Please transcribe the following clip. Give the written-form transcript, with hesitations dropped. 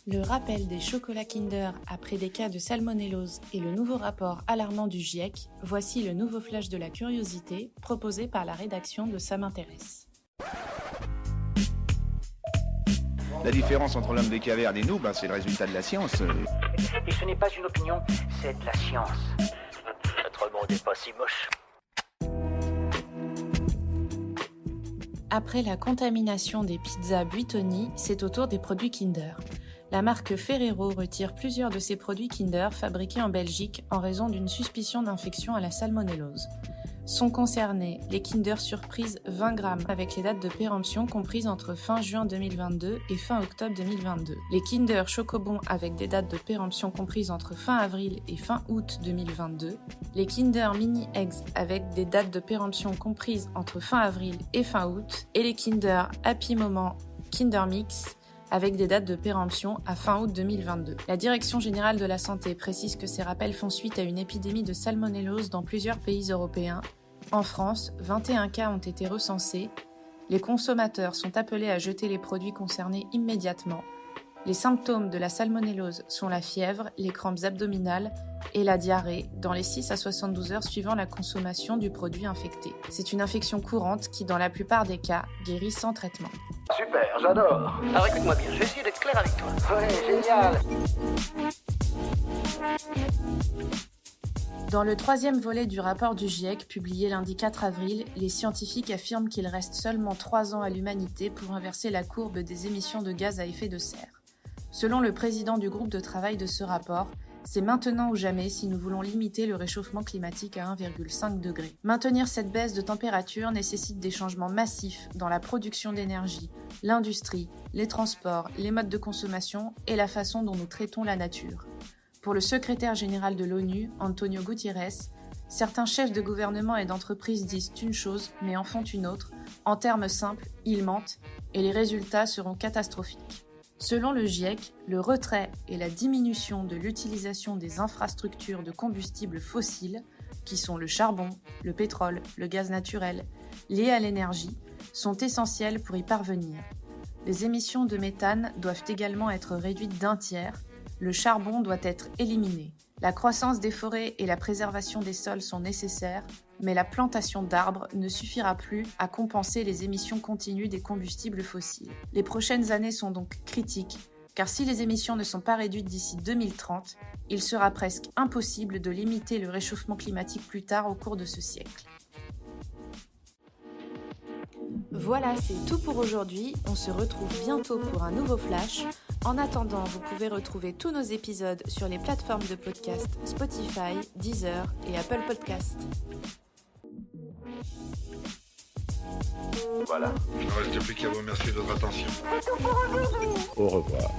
Le rappel des chocolats Kinder après des cas de salmonellose et le nouveau rapport alarmant du GIEC, voici le nouveau flash de la curiosité proposé par la rédaction de Ça m'intéresse. La différence entre l'homme des cavernes et nous, c'est le résultat de la science. Et ce n'est pas une opinion, c'est de la science. Notre monde n'est pas si moche. Après la contamination des pizzas Buitoni, c'est au tour des produits Kinder. La marque Ferrero retire plusieurs de ses produits Kinder fabriqués en Belgique en raison d'une suspicion d'infection à la salmonellose. Sont concernés les Kinder Surprise 20 grammes avec les dates de péremption comprises entre fin juin 2022 et fin octobre 2022. Les Kinder Chocobon avec des dates de péremption comprises entre fin avril et fin août 2022. Les Kinder Mini Eggs avec des dates de péremption comprises entre fin avril et fin août. Et les Kinder Happy Moment Kinder Mix avec des dates de péremption à fin août 2022. La Direction générale de la santé précise que ces rappels font suite à une épidémie de salmonellose dans plusieurs pays européens. En France, 21 cas ont été recensés. Les consommateurs sont appelés à jeter les produits concernés immédiatement. Les symptômes de la salmonellose sont la fièvre, les crampes abdominales et la diarrhée dans les 6 à 72 heures suivant la consommation du produit infecté. C'est une infection courante qui, dans la plupart des cas, guérit sans traitement. Super, j'adore. Alors écoute-moi bien, je vais essayer d'être clair avec toi. Ouais, génial. Dans le troisième volet du rapport du GIEC, publié lundi 4 avril, les scientifiques affirment qu'il reste seulement 3 ans à l'humanité pour inverser la courbe des émissions de gaz à effet de serre. Selon le président du groupe de travail de ce rapport, c'est maintenant ou jamais si nous voulons limiter le réchauffement climatique à 1,5 degré. Maintenir cette baisse de température nécessite des changements massifs dans la production d'énergie, l'industrie, les transports, les modes de consommation et la façon dont nous traitons la nature. Pour le secrétaire général de l'ONU, Antonio Guterres, certains chefs de gouvernement et d'entreprise disent une chose mais en font une autre. En termes simples, ils mentent et les résultats seront catastrophiques. Selon le GIEC, le retrait et la diminution de l'utilisation des infrastructures de combustibles fossiles, qui sont le charbon, le pétrole, le gaz naturel, liés à l'énergie, sont essentiels pour y parvenir. Les émissions de méthane doivent également être réduites d'un tiers. Le charbon doit être éliminé. La croissance des forêts et la préservation des sols sont nécessaires, mais la plantation d'arbres ne suffira plus à compenser les émissions continues des combustibles fossiles. Les prochaines années sont donc critiques, car si les émissions ne sont pas réduites d'ici 2030, il sera presque impossible de limiter le réchauffement climatique plus tard au cours de ce siècle. Voilà, c'est tout pour aujourd'hui. On se retrouve bientôt pour un nouveau flash. En attendant, vous pouvez retrouver tous nos épisodes sur les plateformes de podcast Spotify, Deezer et Apple Podcasts. Voilà. Il ne reste plus qu'à vous remercier de votre attention. Au revoir.